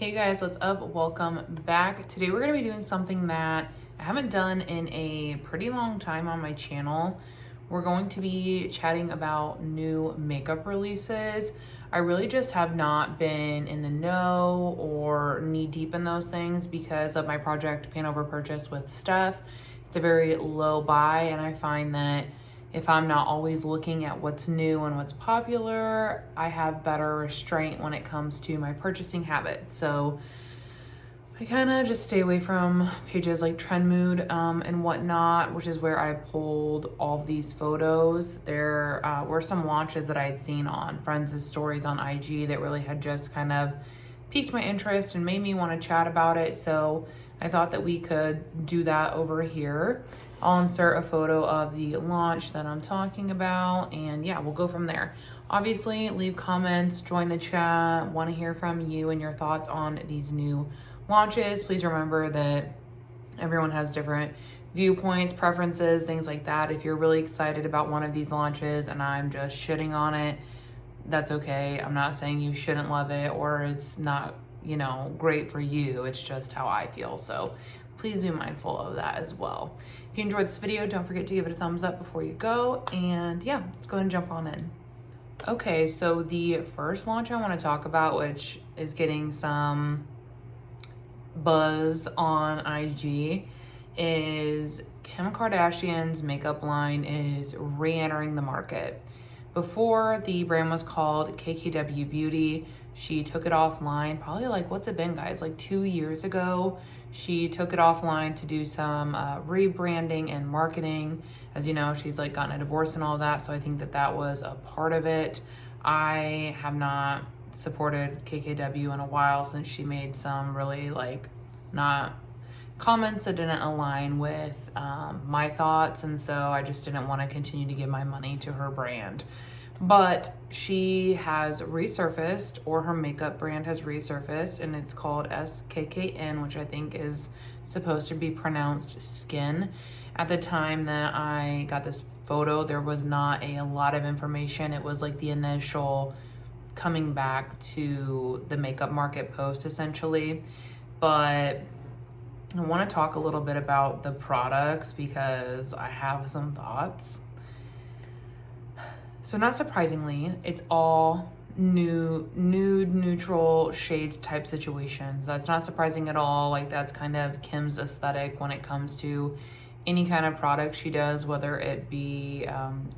Hey guys, what's up? Welcome back. Today we're going to be doing something that I haven't done in a pretty long time on my channel. We're going to be chatting about new makeup releases. I really just have not been in the know or knee deep in those things because of my project Pan Over Purchase with Steph. It's a very low buy, and I find that if I'm not always looking at what's new and what's popular, I have better restraint when it comes to my purchasing habits. So I kind of just stay away from pages like Trend Mood and whatnot, which is where I pulled all of these photos. There were some launches that I had seen on friends' stories on IG that really had just kind of piqued my interest and made me want to chat about it. So I thought that we could do that over here. I'll insert a photo of the launch that I'm talking about, and yeah, we'll go from there. Obviously, leave comments, join the chat, want to hear from you and your thoughts on these new launches. Please remember that everyone has different viewpoints, preferences, things like that. If you're really excited about one of these launches and I'm just shitting on it, that's okay. I'm not saying you shouldn't love it or it's not, great for you. It's just how I feel. So please be mindful of that as well. If you enjoyed this video, don't forget to give it a thumbs up before you go. And yeah, let's go ahead and jump on in. Okay, so the first launch I want to talk about, which is getting some buzz on IG, is Kim Kardashian's makeup line is re-entering the market. Before, the brand was called KKW Beauty. She took it offline, probably what's it been, guys? 2 years ago. She took it offline to do some rebranding and marketing. As you know, she's gotten a divorce and all that, so I think that that was a part of it. I have not supported KKW in a while since she made some really not comments that didn't align with my thoughts, and so I just didn't want to continue to give my money to her brand. But she has resurfaced, or her makeup brand has resurfaced, and it's called SKKN, which I think is supposed to be pronounced skin. At the time that I got this photo, there was not a lot of information. It was the initial coming back to the makeup market post, essentially. But I want to talk a little bit about the products because I have some thoughts. So not surprisingly, it's all nude, neutral shades type situations. That's not surprising at all. That's kind of Kim's aesthetic when it comes to any kind of product she does, whether it be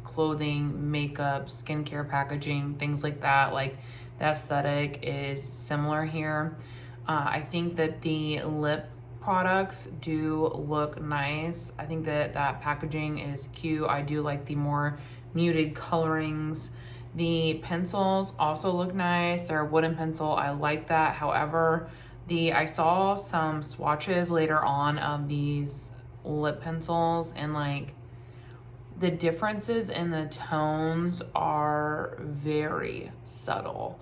clothing, makeup, skincare packaging, things like that. The aesthetic is similar here. I think that the lip products do look nice. I think that packaging is cute. I do like the more muted colorings. The pencils also look nice. They're a wooden pencil. I like that. However, I saw some swatches later on of these lip pencils, and the differences in the tones are very subtle.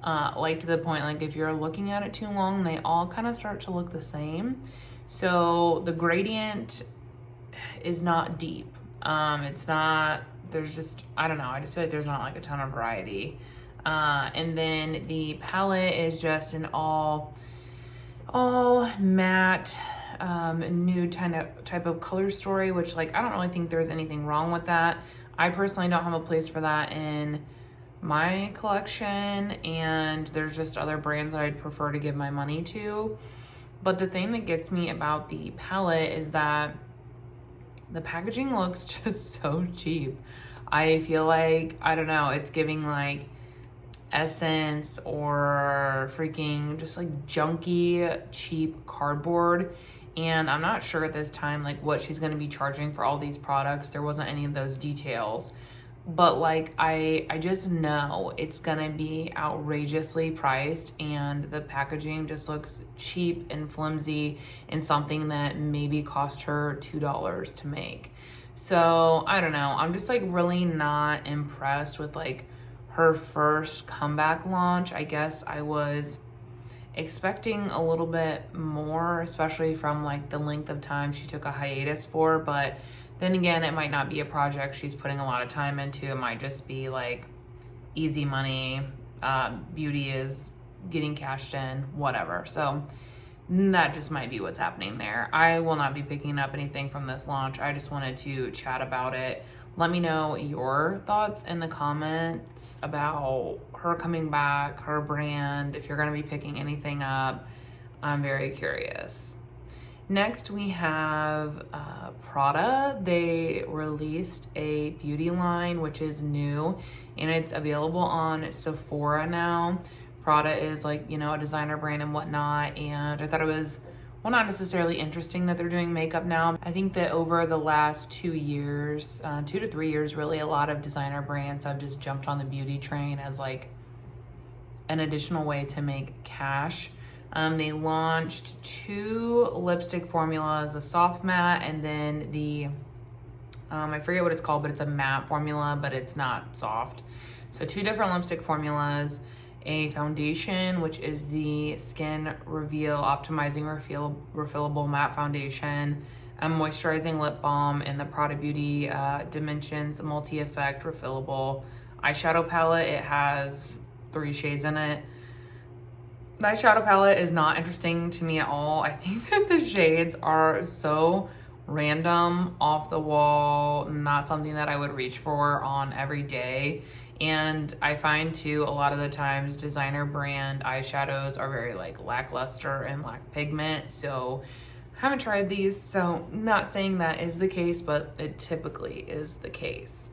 To the point, if you're looking at it too long, they all kind of start to look the same. So the gradient is not deep. It's not, there's just, I don't know. I just feel like there's not a ton of variety. And then the palette is just an all matte, nude type of color story, which I don't really think there's anything wrong with that. I personally don't have a place for that in my collection, and there's just other brands that I'd prefer to give my money to. But the thing that gets me about the palette is that the packaging looks just so cheap. I feel I don't know, it's giving Essence or freaking just junky, cheap cardboard. And I'm not sure at this time what she's going to be charging for all these products. There wasn't any of those details. But I just know it's gonna be outrageously priced, and the packaging just looks cheap and flimsy, and something that maybe cost her $2 to make. So I don't know, I'm just really not impressed with her first comeback launch. I guess I was expecting a little bit more, especially from the length of time she took a hiatus for. But then again, it might not be a project she's putting a lot of time into. It might just be easy money. Beauty is getting cashed in, whatever. So that just might be what's happening there. I will not be picking up anything from this launch. I just wanted to chat about it. Let me know your thoughts in the comments about her coming back, her brand, if you're gonna be picking anything up. I'm very curious. Next, we have Prada. They released a beauty line, which is new, and it's available on Sephora now. Prada is like, you know, a designer brand and whatnot, and I thought it was, well, not necessarily interesting that they're doing makeup now. I think that over the last 2 years, 2 to 3 years really, a lot of designer brands have just jumped on the beauty train as like an additional way to make cash. They launched 2 lipstick formulas, a soft matte and then the, I forget what it's called, but it's a matte formula, but it's not soft. So 2 different lipstick formulas, a foundation, which is the Skin Reveal Optimizing Refillable Matte Foundation, a moisturizing lip balm, and the Prada Beauty Dimensions Multi-Effect Refillable Eyeshadow Palette. It has 3 shades in it. The eyeshadow palette is not interesting to me at all. I think that the shades are so random, off the wall, not something that I would reach for on every day. And I find too, a lot of the times designer brand eyeshadows are very like lackluster and lack pigment. So I haven't tried these, so not saying that is the case, but it typically is the case.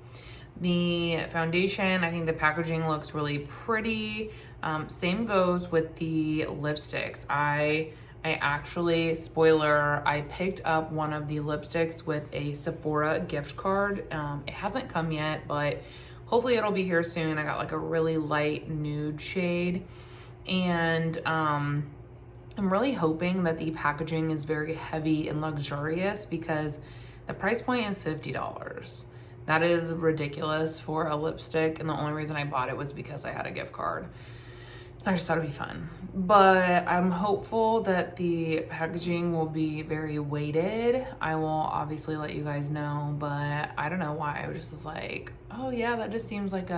The foundation, I think the packaging looks really pretty. Same goes with the lipsticks. I actually, spoiler, I picked up one of the lipsticks with a Sephora gift card. It hasn't come yet, but hopefully it'll be here soon. I got like a really light nude shade, and I'm really hoping that the packaging is very heavy and luxurious because the price point is $50. That is ridiculous for a lipstick, and the only reason I bought it was because I had a gift card. I just thought it'd be fun. But I'm hopeful that the packaging will be very weighted. I will obviously let you guys know, but I don't know why. I just was like, oh yeah, that just seems like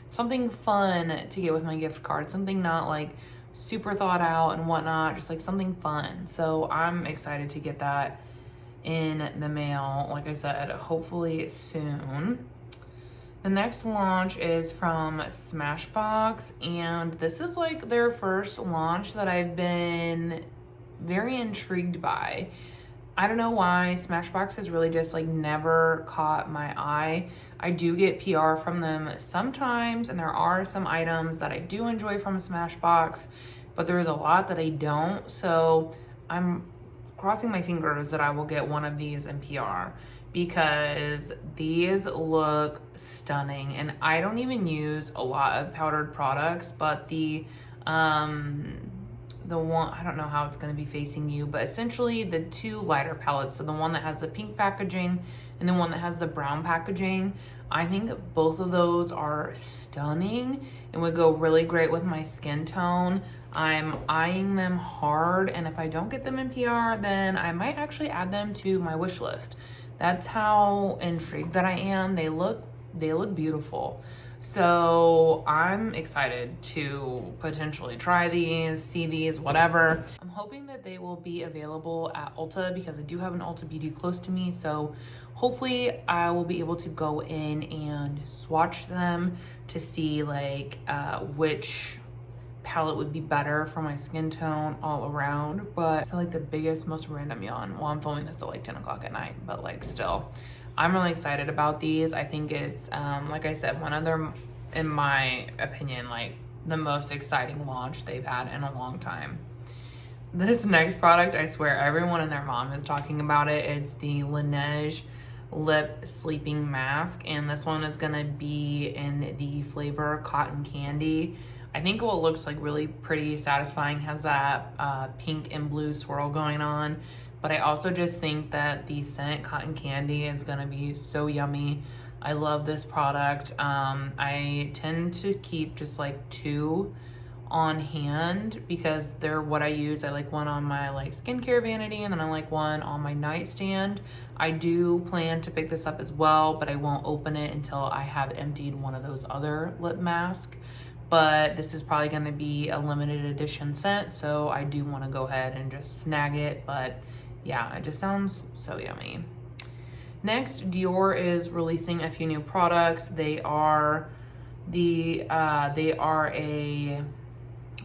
something fun to get with my gift card. Something not like super thought out and whatnot, just like something fun. So I'm excited to get that in the mail, like I said, hopefully soon. The next launch is from Smashbox, and this is like their first launch that I've been very intrigued by. I don't know why. Smashbox has really just like never caught my eye. I do get PR from them sometimes, and there are some items that I do enjoy from Smashbox, but there's a lot that I don't. So I'm crossing my fingers that I will get one of these in PR, because these look stunning. And I don't even use a lot of powdered products, but the one, I don't know how it's going to be facing you, but essentially the 2 lighter palettes, so the one that has the pink packaging and the one that has the brown packaging, I think both of those are stunning and would go really great with my skin tone. I'm eyeing them hard, and if I don't get them in PR, then I might actually add them to my wish list. That's how intrigued that I am. They look beautiful. So I'm excited to potentially try these, see these, whatever. I'm hoping that they will be available at Ulta, because I do have an Ulta Beauty close to me. So hopefully I will be able to go in and swatch them to see like which palette would be better for my skin tone all around. But it's like the biggest, most random yawn. Well, I'm filming this at like 10 o'clock at night, but like still, I'm really excited about these. I think it's, like I said, one of their, in my opinion, like the most exciting launch they've had in a long time. This next product, I swear everyone and their mom is talking about it. It's the Laneige Lip Sleeping Mask, and this one is gonna be in the flavor Cotton Candy. I think what looks like really pretty satisfying, has that pink and blue swirl going on. But I also just think that the scent Cotton Candy is gonna be so yummy. I love this product. I tend to keep just like 2 on hand because they're what I use. I like one on my like skincare vanity, and then I like one on my nightstand. I do plan to pick this up as well, but I won't open it until I have emptied one of those other lip masks. but this is probably going to be a limited edition scent, so I do want to go ahead and just snag it. But yeah, it just sounds so yummy. Next, Dior is releasing a few new products. They are a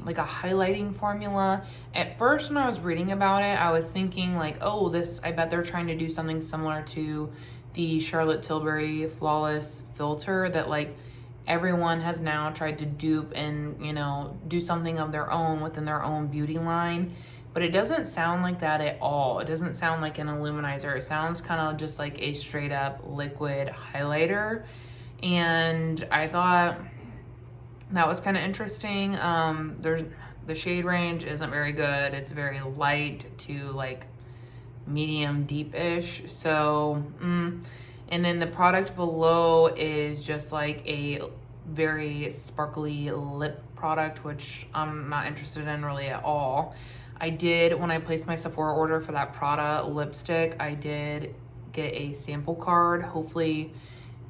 like a highlighting formula. At first, when I was reading about it, I was thinking like, oh, this, I bet they're trying to do something similar to the Charlotte Tilbury Flawless Filter that like everyone has now tried to dupe and, you know, do something of their own within their own beauty line. But it doesn't sound like that at all. It doesn't sound like an illuminizer. It sounds kind of just like a straight up liquid highlighter. And I thought that was kind of interesting. The shade range isn't very good. It's very light to like medium deep-ish. So, and then the product below is just like a very sparkly lip product, which I'm not interested in really at all. I did, when I placed my Sephora order for that Prada lipstick, I did get a sample card. Hopefully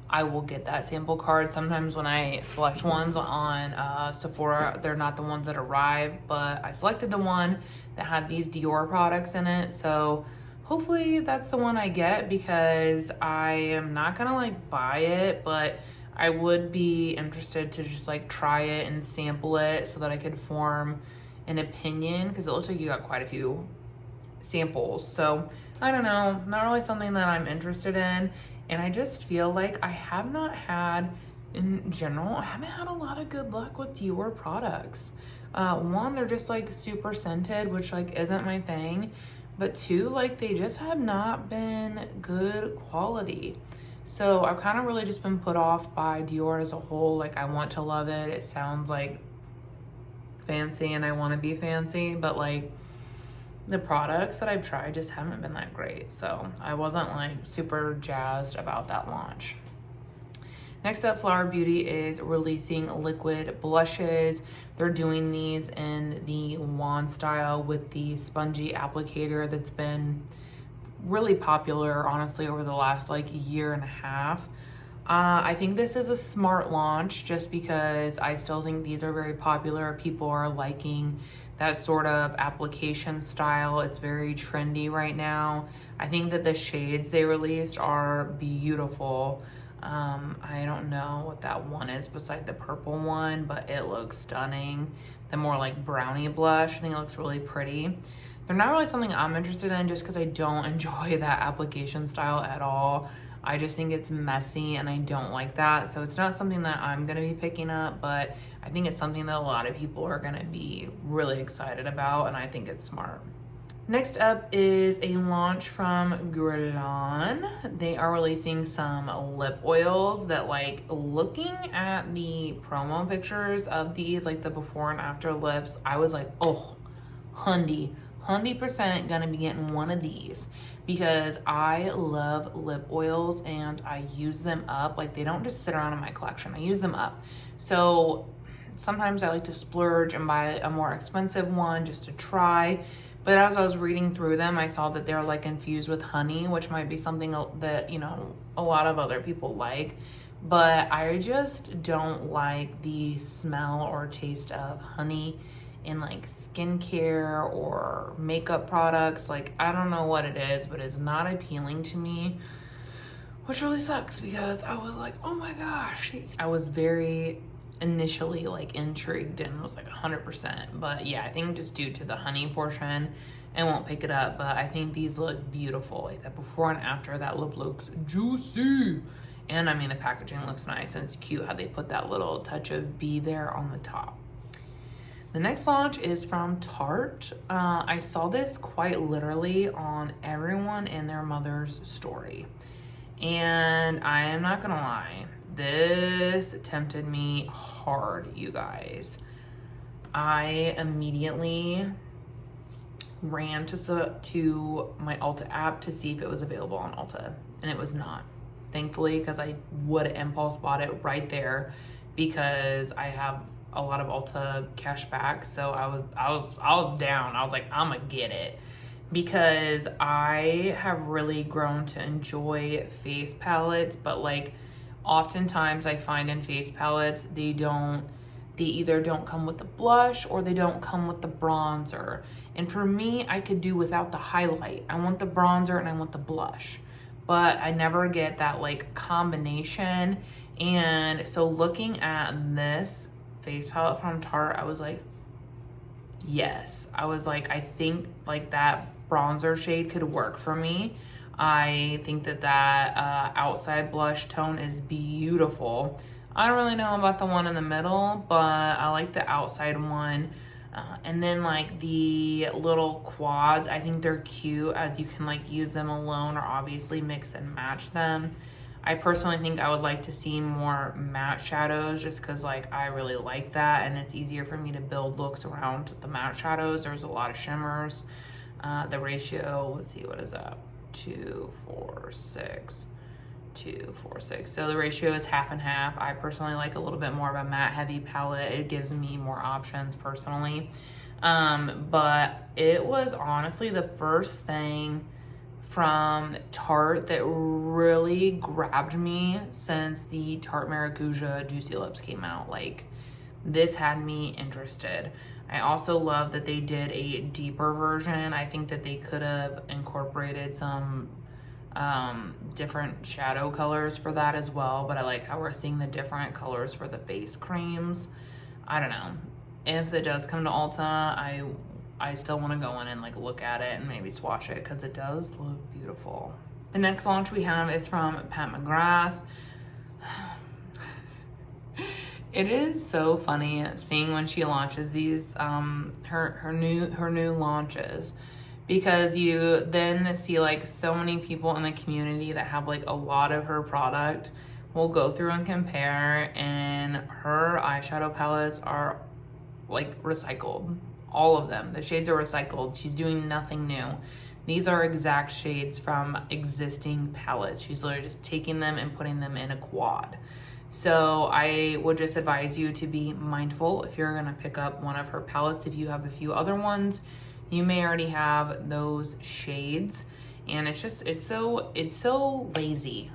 I will get that sample card. Sometimes when I select ones on Sephora, they're not the ones that arrive, but I selected the one that had these Dior products in it. So hopefully that's the one I get, because I am not gonna like buy it, but I would be interested to just like try it and sample it so that I could form an opinion, because it looks like you got quite a few samples. So I don't know, not really something that I'm interested in. And I just feel like I have not had, in general, I haven't had a lot of good luck with Dior products. One, they're just like super scented, which like isn't my thing. But two, like they just have not been good quality. So I've kind of really just been put off by Dior as a whole. Like I want to love it. It sounds like fancy and I want to be fancy, but like the products that I've tried just haven't been that great. So I wasn't like super jazzed about that launch. Next up, Flower Beauty is releasing liquid blushes. They're doing these in the wand style with the spongy applicator that's been really popular, honestly, over the last like year and a half. I think this is a smart launch just because I still think these are very popular. People are liking that sort of application style. It's very trendy right now. I think that the shades they released are beautiful. I don't know what that one is beside the purple one, but it looks stunning. The more like brownie blush, I think it looks really pretty. They're not really something I'm interested in just because I don't enjoy that application style at all. I just think it's messy and I don't like that. So it's not something that I'm gonna be picking up, but I think it's something that a lot of people are gonna be really excited about, and I think it's smart. Next up is a launch from Guerlain. They are releasing some lip oils that, like, looking at the promo pictures of these, like the before and after lips, I was like, oh, 100% gonna be getting one of these, because I love lip oils and I use them up. Like, they don't just sit around in my collection, I use them up. So sometimes I like to splurge and buy a more expensive one just to try. But as I was reading through them, I saw that they're like infused with honey, which might be something that, you know, a lot of other people like. But I just don't like the smell or taste of honey in like skincare or makeup products. Like, I don't know what it is, but it's not appealing to me, which really sucks, because I was like, oh my gosh. I was very initially like intrigued and was like 100%, but yeah, I think just due to the honey portion, I won't pick it up. But I think these look beautiful, like that before and after. That lip looks juicy, and I mean the packaging looks nice, and it's cute how they put that little touch of bee there on the top. The next launch is from Tarte. I saw this quite literally on everyone and their mother's story, and I am not gonna lie, this tempted me hard, you guys. I immediately ran to my Ulta app to see if it was available on Ulta, and it was not. Thankfully, because I would impulse bought it right there, because I have a lot of Ulta cash back. So I was down. I was like, I'm gonna get it, because I have really grown to enjoy face palettes, but like oftentimes I find in face palettes, they either don't come with the blush or they don't come with the bronzer. And for me, I could do without the highlight. I want the bronzer and I want the blush, but I never get that like combination. And so looking at this face palette from Tarte, I was like, yes. I was like, I think like that bronzer shade could work for me. I think that outside blush tone is beautiful. I don't really know about the one in the middle, but I like the outside one. And then like the little quads, I think they're cute as you can like use them alone or obviously mix and match them. I personally think I would like to see more matte shadows just because like I really like that, and it's easier for me to build looks around the matte shadows. There's a lot of shimmers. The ratio, let's see, what is that? 2, 4, 6. 2, 4, 6. So the ratio is half and half. I personally like a little bit more of a matte heavy palette. It gives me more options personally. But it was honestly the first thing from Tarte that really grabbed me since the Tarte Maracuja Juicy Lips came out. Like, this had me interested. I also love that they did a deeper version. I think that they could have incorporated some different shadow colors for that as well, but I like how we're seeing the different colors for the face creams. I don't know. If it does come to Ulta, I still want to go in and like look at it and maybe swatch it because it does look beautiful. The next launch we have is from Pat McGrath. It is so funny seeing when she launches these her new launches, because you then see like so many people in the community that have like a lot of her product. We'll go through and compare, and her eyeshadow palettes are like recycled. All of them, the shades are recycled. She's doing nothing new. These are exact shades from existing palettes. She's literally just taking them and putting them in a quad. So I would just advise you to be mindful if you're gonna pick up one of her palettes. If you have a few other ones, you may already have those shades, and it's so lazy,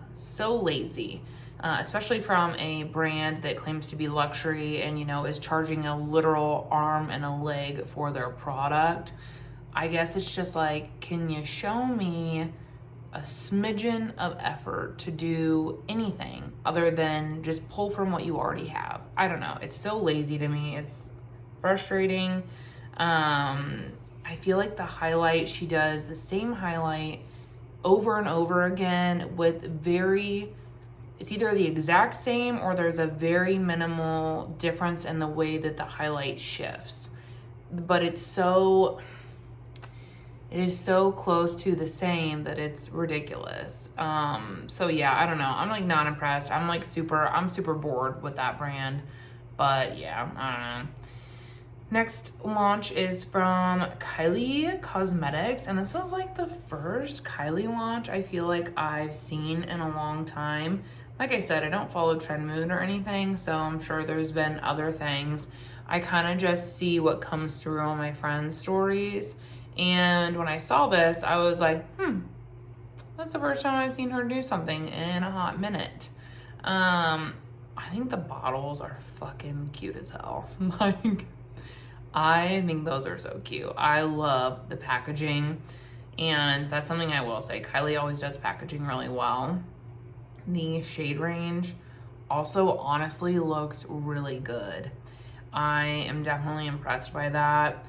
especially from a brand that claims to be luxury and, you know, is charging a literal arm and a leg for their product. I guess it's just like, can you show me a smidgen of effort to do anything other than just pull from what you already have? I don't know. It's so lazy to me. It's frustrating. I feel like the highlight, she does the same highlight over and over again with it's either the exact same or there's a very minimal difference in the way that the highlight shifts. But it is so close to the same that it's ridiculous. So yeah, I don't know. I'm like not impressed. I'm super bored with that brand. But yeah, I don't know. Next launch is from Kylie Cosmetics, and this was like the first Kylie launch I feel like I've seen in a long time. Like I said, I don't follow Trend Mood or anything, so I'm sure there's been other things. I kind of just see what comes through on my friends' stories, and when I saw this, I was like, that's the first time I've seen her do something in a hot minute. I think the bottles are fucking cute as hell. Like, I think those are so cute. I love the packaging, and that's something I will say. Kylie always does packaging really well. The shade range also honestly looks really good. I am definitely impressed by that.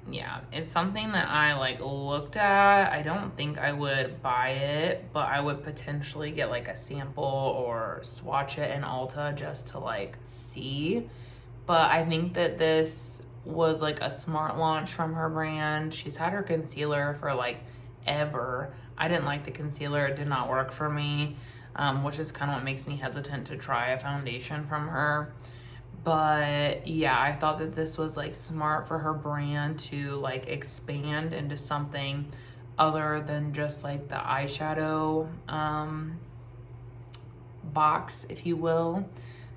Yeah, it's something that I like looked at. I don't think I would buy it, but I would potentially get like a sample or swatch it in Ulta just to like see. But I think that this was like a smart launch from her brand. She's had her concealer for like ever. I didn't like the concealer. It did not work for me, which is kind of what makes me hesitant to try a foundation from her. But yeah, I thought that this was like smart for her brand to like expand into something other than just like the eyeshadow box, if you will.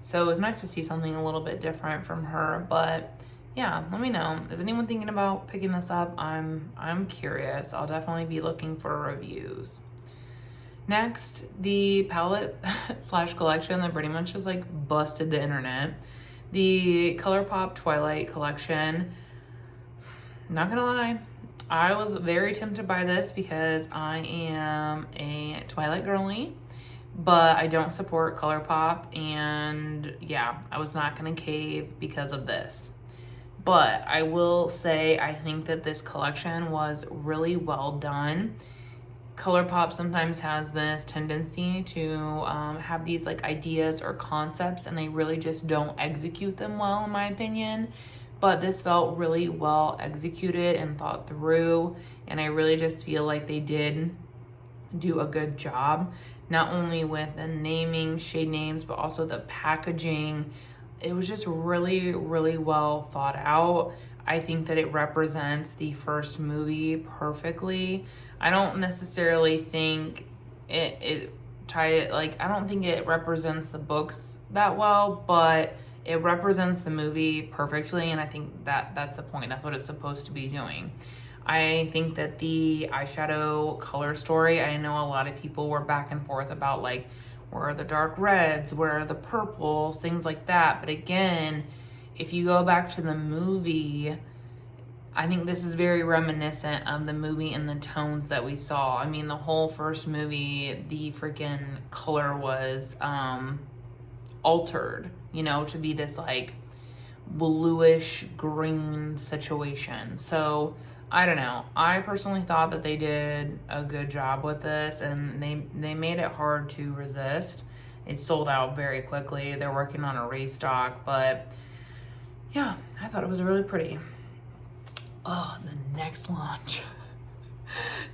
So it was nice to see something a little bit different from her. But yeah, let me know. Is anyone thinking about picking this up? I'm curious. I'll definitely be looking for reviews. Next, the palette slash collection that pretty much just like busted the internet. The Colourpop Twilight collection. Not gonna lie, I was very tempted by this because I am a Twilight girly, but I don't support Colourpop, and yeah, I was not gonna cave because of this. But I will say I think that this collection was really well done. Colourpop sometimes has this tendency to have these like ideas or concepts, and they really just don't execute them well, in my opinion. But this felt really well executed and thought through, and I really just feel like they did do a good job, not only with the naming, shade names, but also the packaging. It was just really, really well thought out. I think that it represents the first movie perfectly. I don't necessarily think I don't think it represents the books that well, but it represents the movie perfectly, and I think that that's the point. That's what it's supposed to be doing. I think that the eyeshadow color story, I know a lot of people were back and forth about like, where are the dark reds, where are the purples, things like that. But again, if you go back to the movie, I think this is very reminiscent of the movie and the tones that we saw. I mean, the whole first movie, the freaking color was altered, you know, to be this like bluish green situation. So I don't know. I personally thought that they did a good job with this, and they made it hard to resist. It sold out very quickly. They're working on a restock, but yeah, I thought it was really pretty. Oh, the next launch.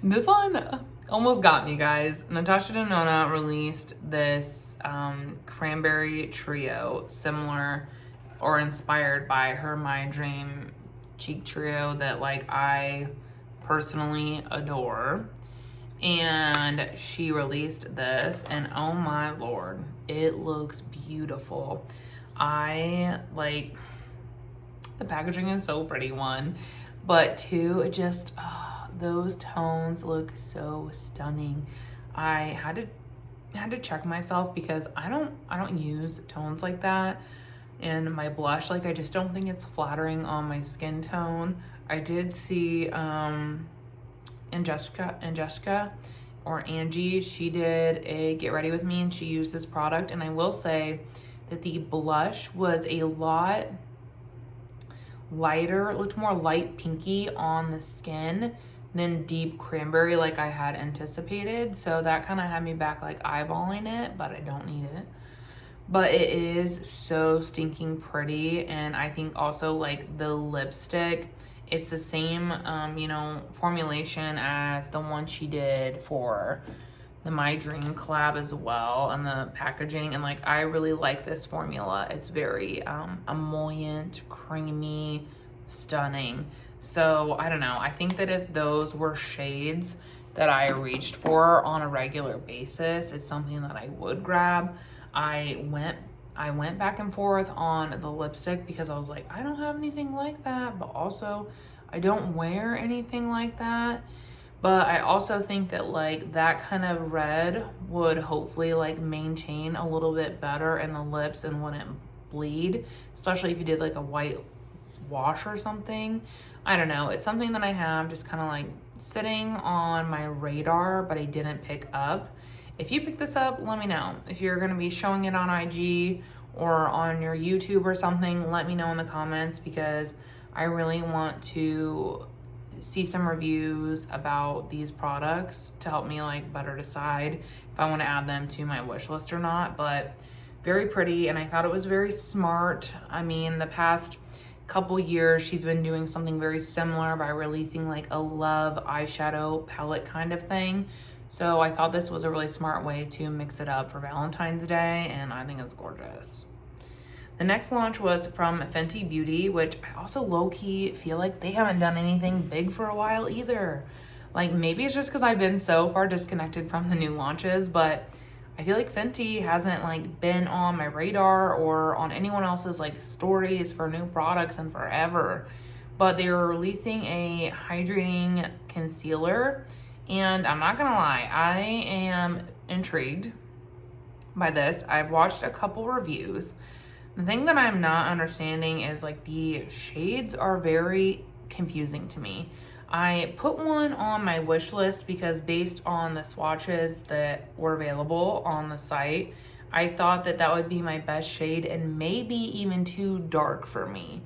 This one almost got me, guys. Natasha Denona released this cranberry trio, similar or inspired by her My Dream cheek trio that like I personally adore. And she released this, and oh my lord, it looks beautiful. I like the packaging is so pretty, one, but two, just those tones look so stunning. I had to check myself because I don't use tones like that. And my blush, like I just don't think it's flattering on my skin tone. I did see Jessica or Angie, she did a get ready with me and she used this product, and I will say that the blush was a lot lighter, it looked more light pinky on the skin than deep cranberry like I had anticipated. So that kind of had me back like eyeballing it, but I don't need it. But it is so stinking pretty, and I think also like the lipstick, it's the same you know, formulation as the one she did for the My Dream collab as well, and the packaging, and like I really like this formula. It's very emollient, creamy, stunning. So I don't know, I think that if those were shades that I reached for on a regular basis, it's something that I would grab. I went back and forth on the lipstick because I was like, I don't have anything like that, but also I don't wear anything like that. But I also think that like that kind of red would hopefully like maintain a little bit better in the lips and wouldn't bleed, especially if you did like a white wash or something. I don't know, it's something that I have just kind of like sitting on my radar, but I didn't pick up. If you pick this up, let me know. If you're gonna be showing it on IG or on your YouTube or something, let me know in the comments, because I really want to see some reviews about these products to help me like better decide if I want to add them to my wish list or not. But very pretty, and I thought it was very smart. I mean, the past couple years she's been doing something very similar by releasing like a love eyeshadow palette kind of thing. So I thought this was a really smart way to mix it up for Valentine's Day, and I think it's gorgeous. The next launch was from Fenty Beauty, which I also low-key feel like they haven't done anything big for a while either. Like maybe it's just because I've been so far disconnected from the new launches, but I feel like Fenty hasn't like been on my radar or on anyone else's like stories for new products in forever. But they were releasing a hydrating concealer, and I'm not gonna lie, I am intrigued by this. I've watched a couple reviews. The thing that I'm not understanding is like the shades are very confusing to me. I put one on my wish list because based on the swatches that were available on the site, I thought that that would be my best shade and maybe even too dark for me.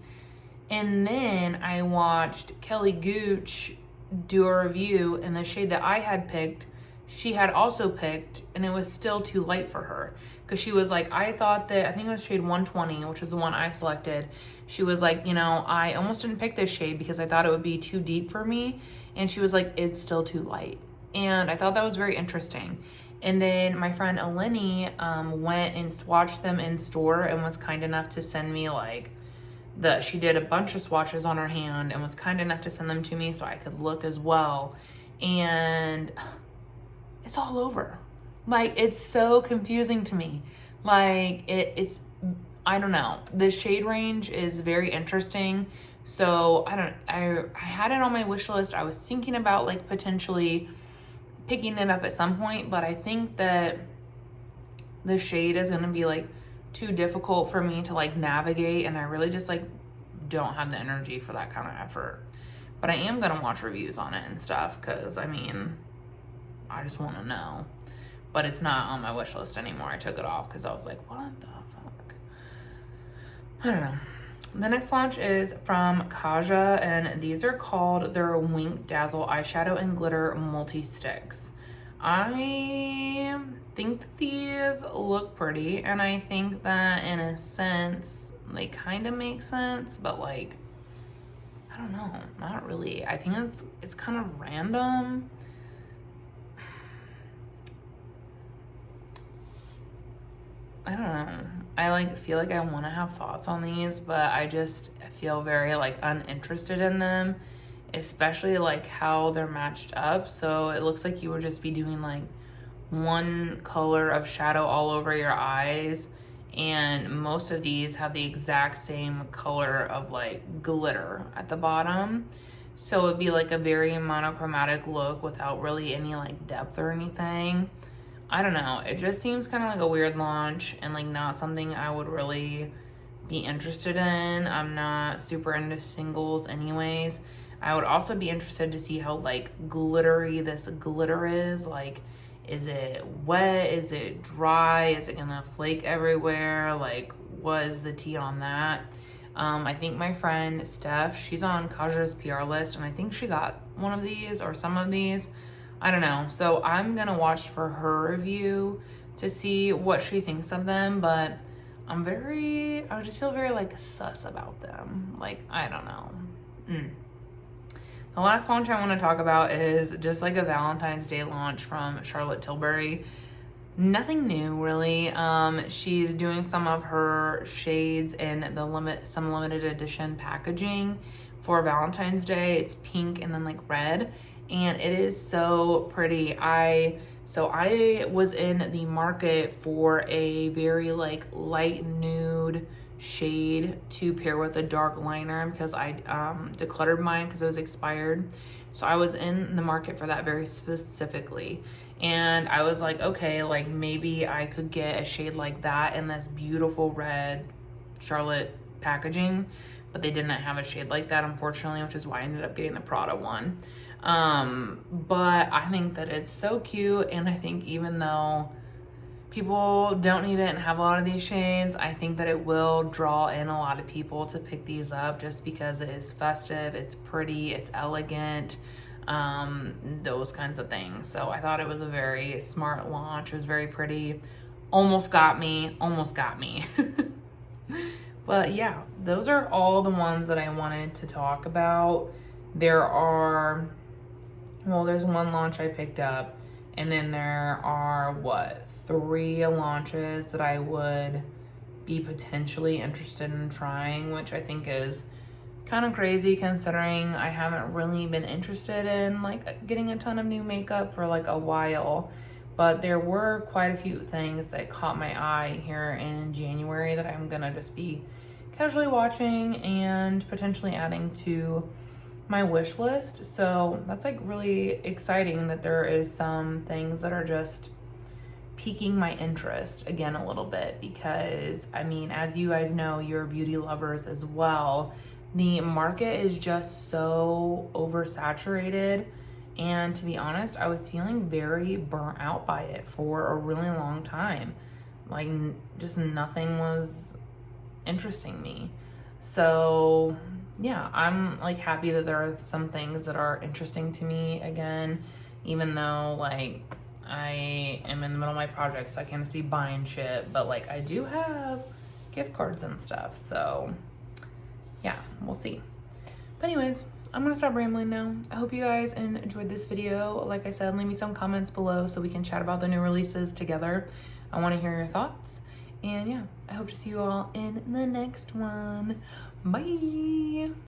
And then I watched Kelly Gooch do a review, and the shade that I had picked, she had also picked, and it was still too light for her. Because she was like, I thought that, I think it was shade 120, which was the one I selected. She was like, you know, I almost didn't pick this shade because I thought it would be too deep for me. And she was like, it's still too light. And I thought that was very interesting. And then my friend Eleni went and swatched them in store and was kind enough to send me like, she did a bunch of swatches on her hand and was kind enough to send them to me so I could look as well. And it's all over. Like, it's so confusing to me. Like, it's, I don't know. The shade range is very interesting. So I had it on my wish list. I was thinking about like potentially picking it up at some point, but I think that the shade is gonna be like too difficult for me to like navigate, and I really just like don't have the energy for that kind of effort. But I am gonna watch reviews on it and stuff, because I mean, I just want to know. But it's not on my wish list anymore. I took it off because I was like, what the fuck? I don't know. The next launch is from Kaja, and these are called their Wink Dazzle Eyeshadow and Glitter Multi-Sticks. I think that these look pretty, and I think that in a sense, they kind of make sense, but like, I don't know, not really. I think it's kind of random. I don't know. I like feel like I want to have thoughts on these, but I just feel very like uninterested in them, especially like how they're matched up. So it looks like you would just be doing like one color of shadow all over your eyes, and most of these have the exact same color of like glitter at the bottom. So it'd be like a very monochromatic look without really any like depth or anything. I don't know. It just seems kind of like a weird launch and like not something I would really be interested in. I'm not super into singles anyways. I would also be interested to see how like glittery this glitter is. Like, is it wet? Is it dry? Is it gonna flake everywhere? Like, what is the tea on that? I think my friend Steph, she's on Kaja's PR list, and I think she got one of these or some of these. I don't know. So I'm gonna watch for her review to see what she thinks of them, but I just feel very like sus about them. Like, I don't know. The last launch I want to talk about is just like a Valentine's Day launch from Charlotte Tilbury. Nothing new really. She's doing some of her shades in some limited edition packaging for Valentine's Day. It's pink and then like red, and it is so pretty. So I was in the market for a very like light nude shade to pair with a dark liner because I decluttered mine because it was expired. So I was in the market for that very specifically. And I was like, okay, like maybe I could get a shade like that in this beautiful red Charlotte packaging, but they didn't have a shade like that, unfortunately, which is why I ended up getting the Prada one. But I think that it's so cute, and I think even though people don't need it and have a lot of these shades, I think that it will draw in a lot of people to pick these up just because it is festive, it's pretty, it's elegant, those kinds of things. So I thought it was a very smart launch. It was very pretty. Almost got me. But yeah, those are all the ones that I wanted to talk about. There's one launch I picked up, and then there are 3 launches that I would be potentially interested in trying, which I think is kind of crazy considering I haven't really been interested in like getting a ton of new makeup for like a while. But there were quite a few things that caught my eye here in January that I'm gonna just be casually watching and potentially adding to my wish list. So that's like really exciting that there is some things that are just piquing my interest again a little bit, because I mean, as you guys know, you're beauty lovers as well, the market is just so oversaturated. And to be honest, I was feeling very burnt out by it for a really long time. Like, just nothing was interesting me. So yeah, I'm like happy that there are some things that are interesting to me again, even though like I am in the middle of my project, so I can't just be buying shit, but like I do have gift cards and stuff. So yeah, we'll see. But anyways, I'm gonna stop rambling now. I hope you guys enjoyed this video. Like I said, leave me some comments below so we can chat about the new releases together. I want to hear your thoughts. And yeah, I hope to see you all in the next one. Bye.